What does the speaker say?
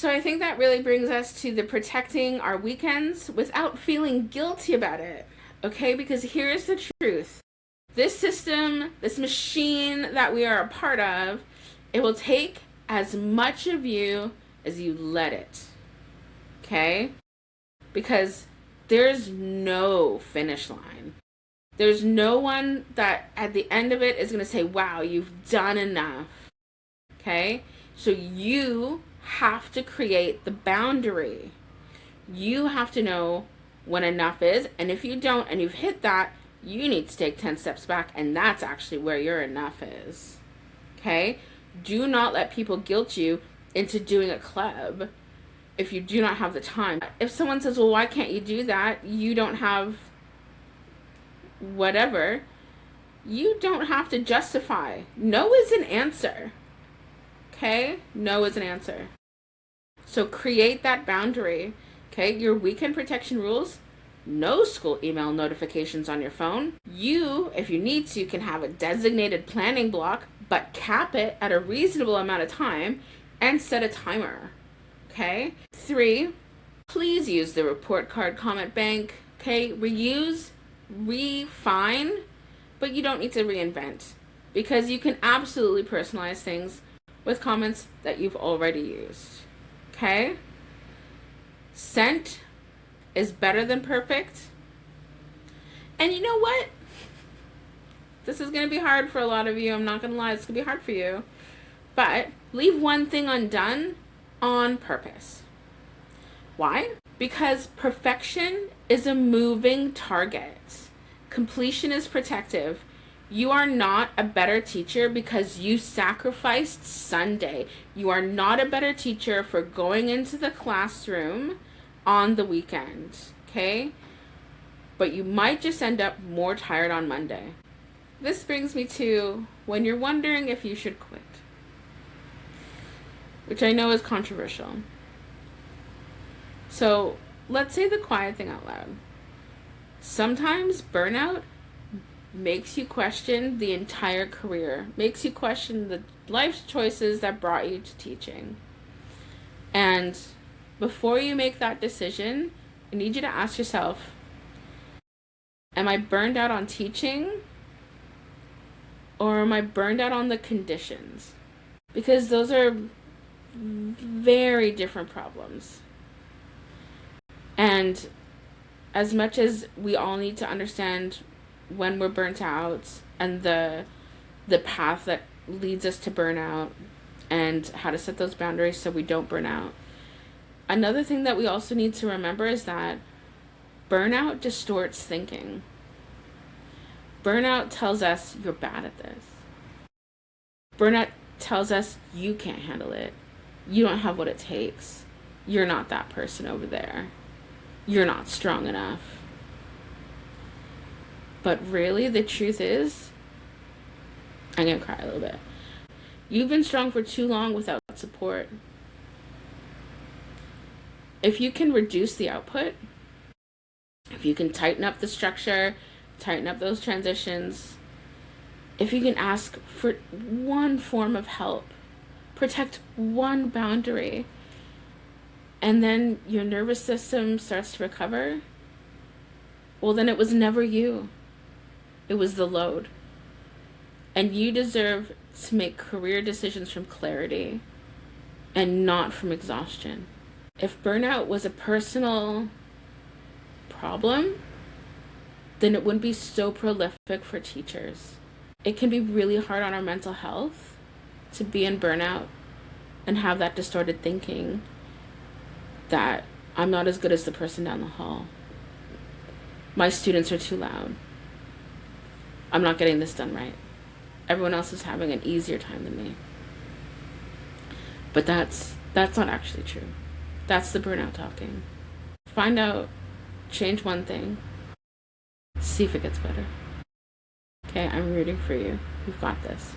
So I think that really brings us to the protecting our weekends without feeling guilty about it. Okay, because here's the truth. This system, this machine that we are a part of, it will take as much of you as you let it. Okay? Because there's no finish line. There's no one that at the end of it is going to say, wow, you've done enough. Okay? So you have to create the boundary. You have to know when enough is. And if you don't and you've hit that, you need to take 10 steps back. And that's actually where your enough is. Okay? Do not let people guilt you into doing a club if you do not have the time. If someone says, well, why can't you do that? You don't have whatever. You don't have to justify. No is an answer. Okay? No is an answer. So create that boundary. Okay? Your weekend protection rules. No school email notifications on your phone. You, if you need to, can have a designated planning block, but cap it at a reasonable amount of time and set a timer. Okay? 3, please use the report card comment bank. Okay? Reuse, refine, but you don't need to reinvent because you can absolutely personalize things with comments that you've already used. Okay? Sent is better than perfect. And you know what? This is going to be hard for a lot of you. I'm not going to lie. It's going to be hard for you. But leave one thing undone on purpose. Why? Because perfection is a moving target. Completion is protective. You are not a better teacher because you sacrificed Sunday. You are not a better teacher for going into the classroom on the weekend, okay? But you might just end up more tired on Monday. This brings me to when you're wondering if you should quit, which I know is controversial. So let's say the quiet thing out loud. Sometimes burnout makes you question the entire career, makes you question the life choices that brought you to teaching. And before you make that decision, I need you to ask yourself, am I burned out on teaching or am I burned out on the conditions? Because those are very different problems. And as much as we all need to understand when we're burnt out and the path that leads us to burnout and how to set those boundaries so we don't burn out, another thing that we also need to remember is that burnout distorts thinking. Burnout tells us you're bad at this. Burnout tells us you can't handle it. You don't have what it takes. You're not that person over there. You're not strong enough. But really, the truth is, I'm going to cry a little bit. You've been strong for too long without support. If you can reduce the output, if you can tighten up the structure, tighten up those transitions, if you can ask for one form of help, protect one boundary, and then your nervous system starts to recover, well, then it was never you. It was the load. And you deserve to make career decisions from clarity and not from exhaustion. If burnout was a personal problem, then it wouldn't be so prolific for teachers. It can be really hard on our mental health to be in burnout and have that distorted thinking that I'm not as good as the person down the hall. My students are too loud. I'm not getting this done right. Everyone else is having an easier time than me. But that's not actually true. That's the burnout talking. Find out, change one thing, see if it gets better. Okay, I'm rooting for you. You've got this.